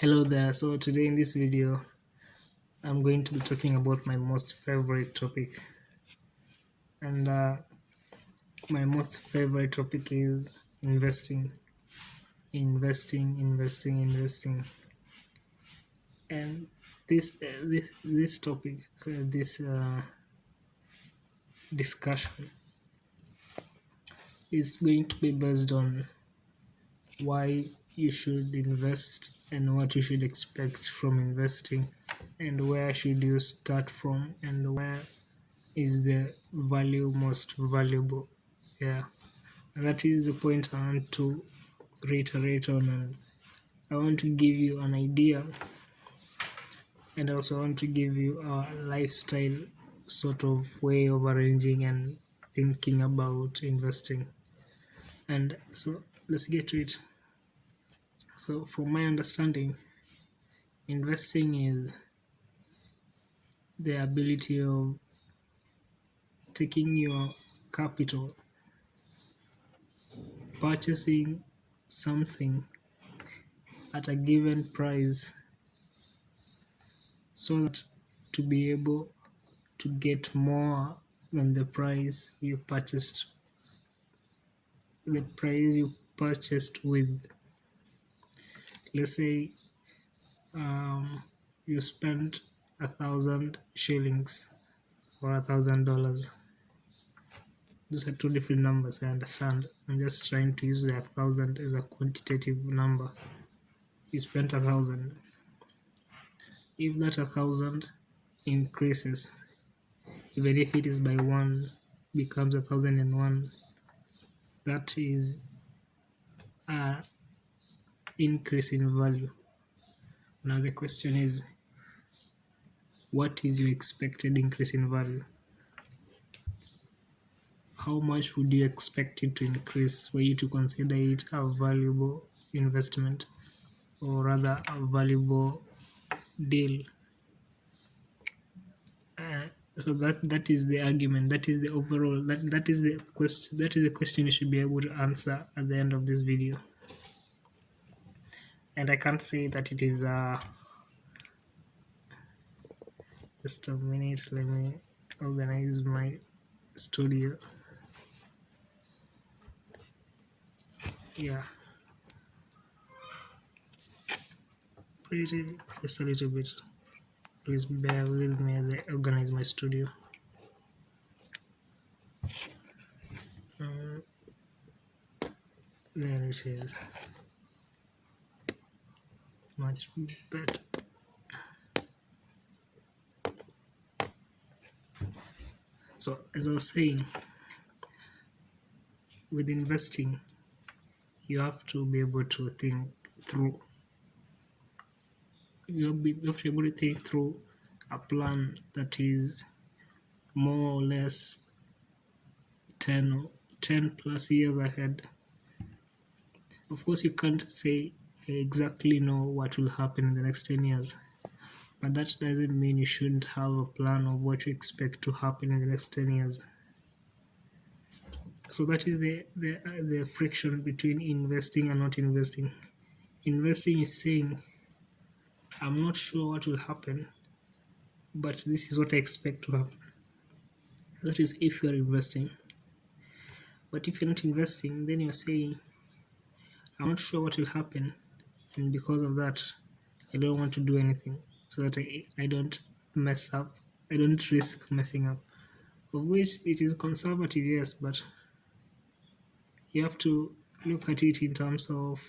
Hello there. So today in this video I'm going to be talking about my most favorite topic, and my most favorite topic is investing. And this topic, this discussion is going to be based on why you should invest and what you should expect from investing, and where should you start from, and where is the value most valuable. Yeah, that is the point I want to reiterate on, and I want to give you an idea, and also want to give you a lifestyle sort of way of arranging and thinking about investing. And so let's get to it. So from my understanding, investing is the ability of taking your capital, purchasing something at a given price, so that to be able to get more than the price you purchased with. Let's say you spent 1,000 shillings or $1,000. Those are two different numbers, I understand. I'm just trying to use the 1,000 as a quantitative number. You spent 1,000. If that 1,000 increases, even if it is by 1, becomes 1,001, that is an increase in value. Now the question is, what is your expected increase in value? How much would you expect it to increase for you to consider it a valuable investment, or rather a valuable deal? So that is the argument, that is the overall, that is the question you should be able to answer at the end of this video. And I can't say that it is just a minute, let me organize my studio. Yeah, pretty, just a little bit. Please bear with me as I organize my studio. There it is, much better. So as I was saying, with investing, you have to be able to think through. You have to be able to think through a plan that is more or less 10 plus years ahead. Of course, you can't say exactly know what will happen in the next 10 years, but that doesn't mean you shouldn't have a plan of what you expect to happen in the next 10 years. So that is the friction between investing and not investing. Investing is saying, I'm not sure what will happen, but this is what I expect to happen. That is if you are investing. But if you're not investing, then you're saying, I'm not sure what will happen, and because of that, I don't want to do anything, so that I don't mess up, I don't risk messing up. Of which it is conservative, yes, but you have to look at it in terms of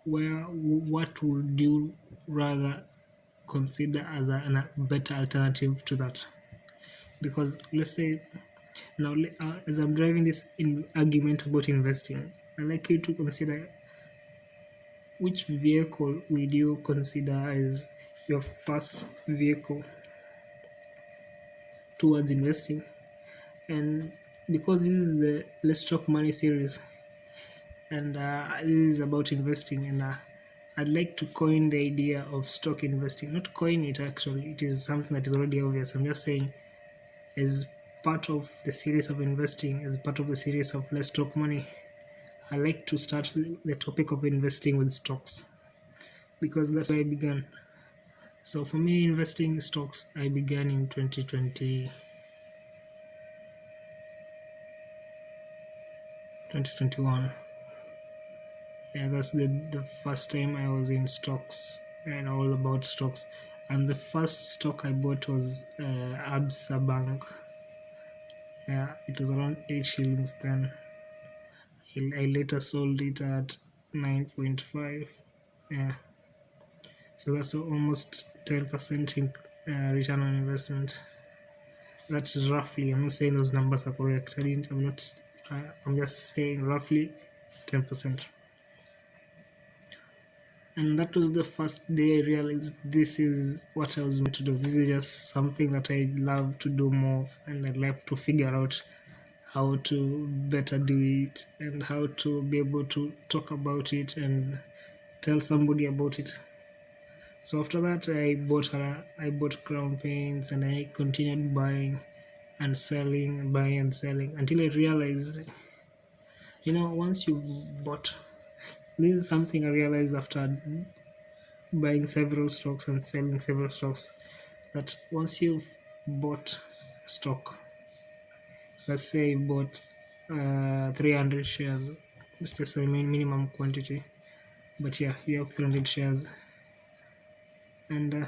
what would you rather consider as a better alternative to that. Because let's say now, as I'm driving this argument about investing, I'd like you to consider, which vehicle would you consider as your first vehicle towards investing? And because this is the Let's Talk Money series, and this is about investing, and I'd like to coin the idea of stock investing. Not coin it, actually, it is something that is already obvious. I'm just saying, as part of the series of investing, as part of the series of Let's Talk Money, I like to start the topic of investing with stocks because that's where I began. So for me, investing in stocks, I began in 2020, 2021. Yeah, that's the first time I was in stocks and all about stocks. And the first stock I bought was Absa Bank. Yeah, it was around 8 shillings then. I later sold it at 9.5. Yeah, so that's almost 10% in return on investment. That's roughly. I'm not saying those numbers are correct. I'm not. I'm just saying roughly 10%. And that was the first day I realized this is what I was meant to do. This is just something that I love to do more of, and I love to figure out how to better do it and how to be able to talk about it and tell somebody about it. So after that, I bought Crown Paints, and I continued buying and selling, buying and selling, until I realized, once you've bought, this is something I realized after buying several stocks and selling several stocks, that once you've bought a stock, let's say you bought 300 shares, it's just a minimum quantity, but yeah, you have 300 shares, and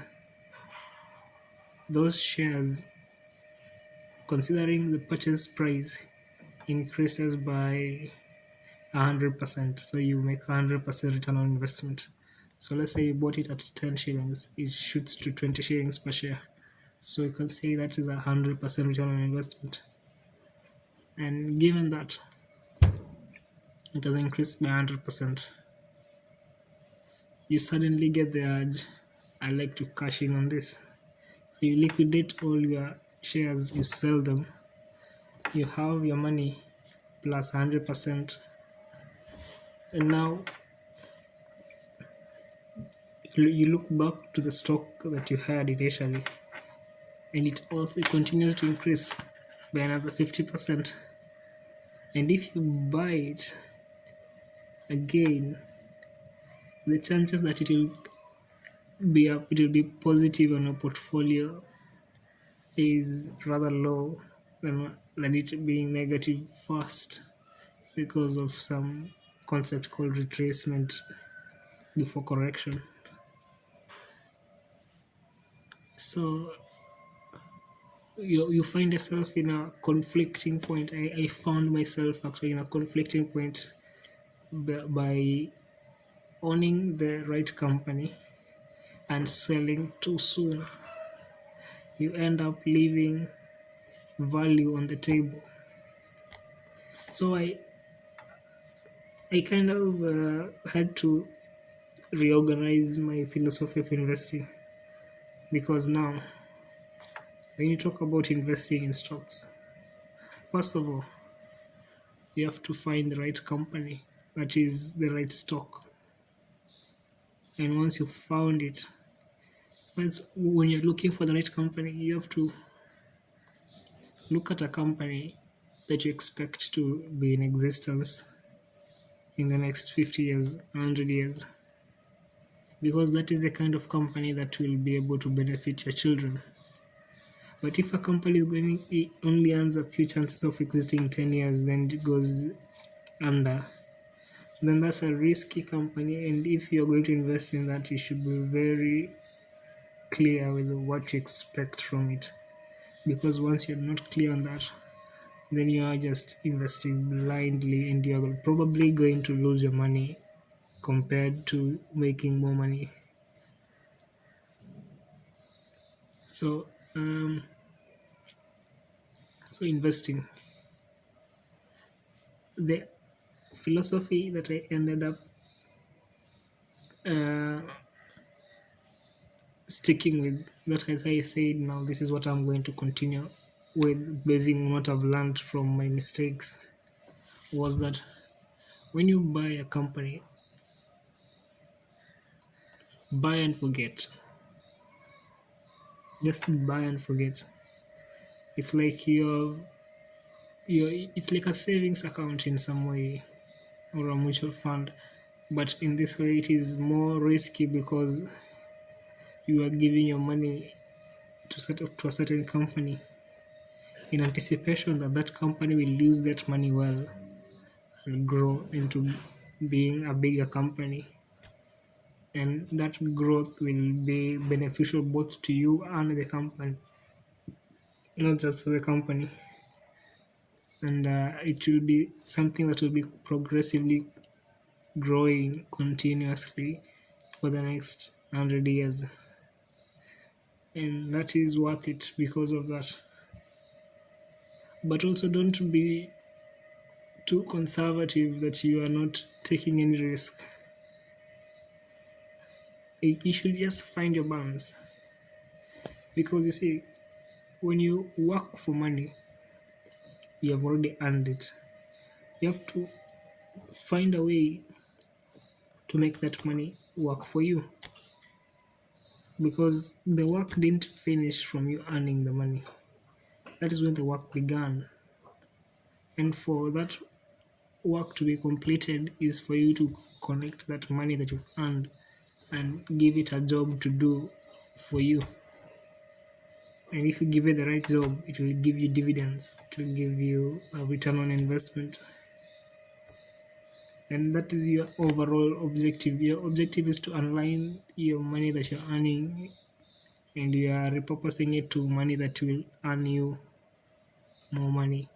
those shares, considering the purchase price increases by 100%, so you make 100% return on investment. So let's say you bought it at 10 shillings, it shoots to 20 shillings per share, so you can say that is 100% return on investment. And given that it has increased by 100%, you suddenly get the urge, I like to cash in on this. So you liquidate all your shares, you sell them, you have your money plus 100%, and now you look back to the stock that you had initially, and it also continues to increase by another 50%. And if you buy it again, the chances that it will be positive on your portfolio is rather low than it being negative first, because of some concept called retracement before correction. So you find yourself in a conflicting point. I found myself actually in a conflicting point by owning the right company and selling too soon. You end up leaving value on the table. So I kind of had to reorganize my philosophy of investing, because now when you talk about investing in stocks, first of all, you have to find the right company, that is the right stock. And once you found it, when you're looking for the right company, you have to look at a company that you expect to be in existence in the next 50 years, 100 years, because that is the kind of company that will be able to benefit your children. But if a company it only earns a few chances of existing in 10 years, then it goes under, then that's a risky company. And if you're going to invest in that, you should be very clear with what you expect from it, because once you're not clear on that, then you are just investing blindly and you're probably going to lose your money compared to making more money. So investing, the philosophy that I ended up sticking with, that, as I said, now this is what I'm going to continue with, basing on what I've learned from my mistakes, was that when you buy a company, buy and forget. Just buy and forget. It's like it's like a savings account in some way. or a mutual fund. But in this way, it is more risky because you are giving your money to a certain company in anticipation that that company will use that money well and grow into being a bigger company. And that growth will be beneficial both to you and the company, not just to the company. And it will be something that will be progressively growing continuously for the next 100 years. And that is worth it because of that. But also don't be too conservative that you are not taking any risk. You should just find your balance. Because you see, when you work for money, you have already earned it. You have to find a way to make that money work for you. Because the work didn't finish from you earning the money. That is when the work began. And for that work to be completed is for you to connect that money that you've earned and give it a job to do for you. And if you give it the right job, it will give you dividends, it will give you a return on investment. And that is your overall objective. Your objective is to align your money that you're earning and you are repurposing it to money that will earn you more money.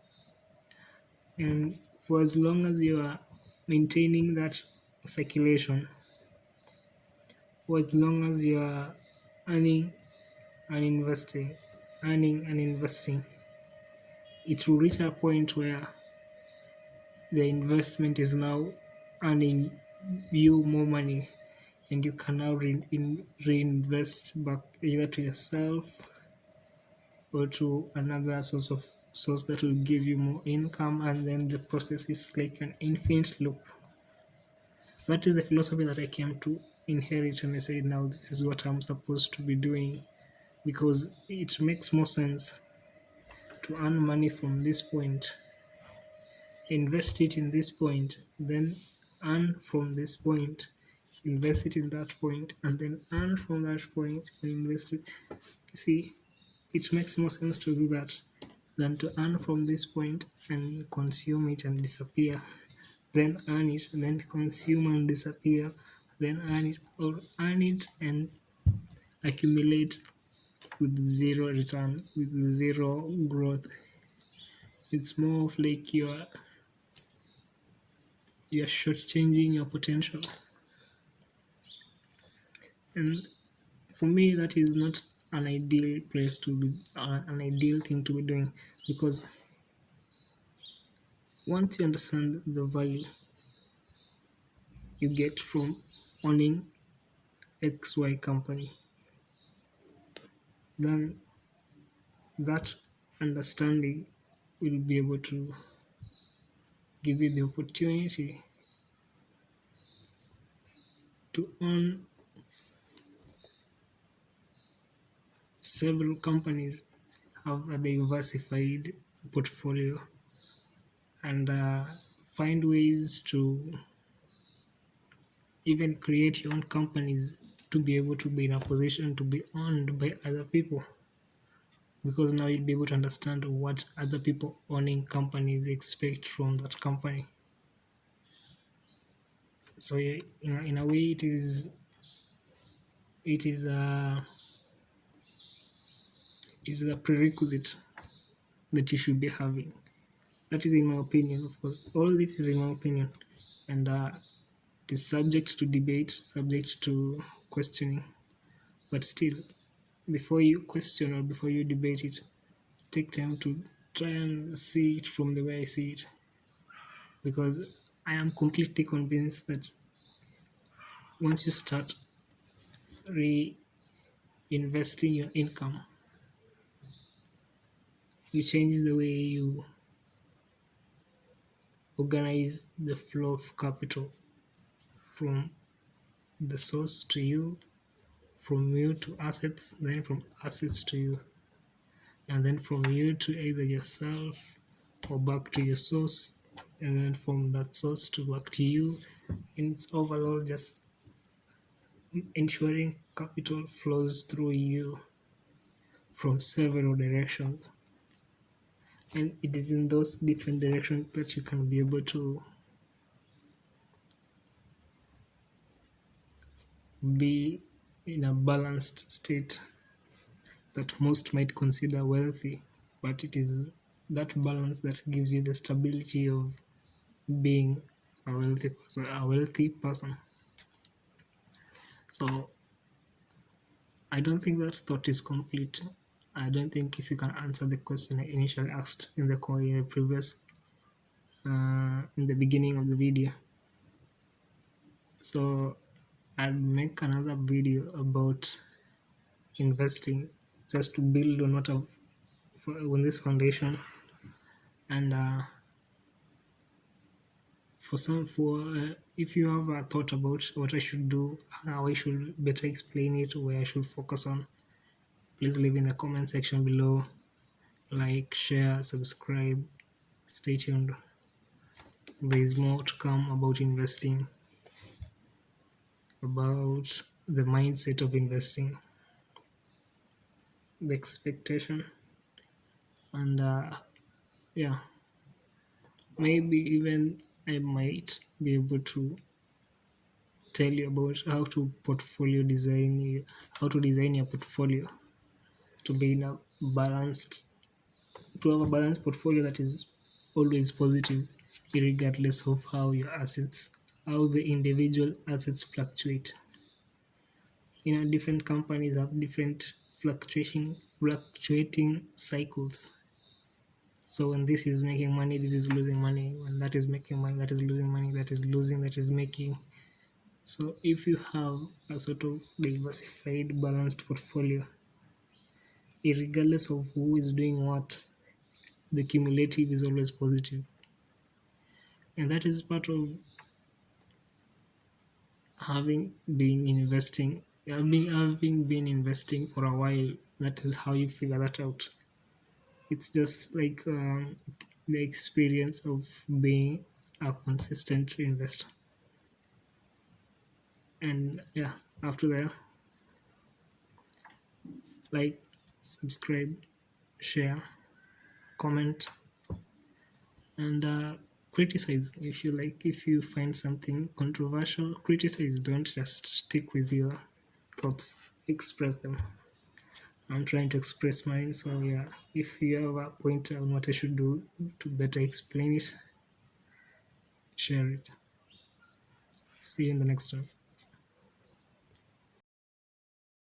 And for as long as you are maintaining that circulation, for as long as you are earning and investing, it will reach a point where the investment is now earning you more money, and you can now reinvest back either to yourself or to another source that will give you more income, and then the process is like an infinite loop. That is the philosophy that I came to inherit, and I said, now this is what I'm supposed to be doing, because it makes more sense to earn money from this point, invest it in this point, then earn from this point, invest it in that point, and then earn from that point and invest it. See, it makes more sense to do that than to earn from this point and consume it and disappear, then earn it, then consume and disappear, then earn it, or earn it and accumulate with zero return, with zero growth. It's more of like you're shortchanging your potential. And for me, that is not an ideal place to be, an ideal thing to be doing, because once you understand the value you get from owning XY company, then that understanding will be able to give you the opportunity to own several companies, have a diversified portfolio, and find ways to even create your own companies to be able to be in a position to be owned by other people, because now you'll be able to understand what other people owning companies expect from that company. So in a way, it is a prerequisite that you should be having. That is in my opinion. Of course, all this is in my opinion, and it is subject to debate, subject to questioning. But still, before you question or before you debate it, take time to try and see it from the way I see it, because I am completely convinced that once you start reinvesting your income, you change the way you organize the flow of capital from the source to you, from you to assets, then from assets to you, and then from you to either yourself or back to your source, and then from that source to back to you. And it's overall just ensuring capital flows through you from several directions, and it is in those different directions that you can be able to be in a balanced state that most might consider wealthy, but it is that balance that gives you the stability of being a wealthy person. So I don't think that thought is complete. I don't think if you can answer the question I initially asked in the previous in the beginning of the video. So I'll make another video about investing, just to build on this foundation. And if you have a thought about what I should do, how I should better explain it, where I should focus on, please leave in the comment section below. Like, share, subscribe, stay tuned. There is more to come about investing, about the mindset of investing, the expectation, and yeah, maybe even I might be able to tell you about how to design your portfolio to be in a balanced to have a balanced portfolio that is always positive, regardless of how the individual assets fluctuate. Different companies have different fluctuating cycles. So when this is making money, this is losing money. When that is making money, that is losing money. That is losing, that is making. So if you have a sort of diversified, balanced portfolio, regardless of who is doing what, the cumulative is always positive. And that is part of having been investing for a while. That is how you figure that out. It's just like the experience of being a consistent investor. And yeah, after that, like, subscribe, share, comment, and criticize if you like. If you find something controversial, criticize. Don't just stick with your thoughts, express them. I'm trying to express mine, so yeah, if you have a point on what I should do to better explain it, share it. See you in the next one.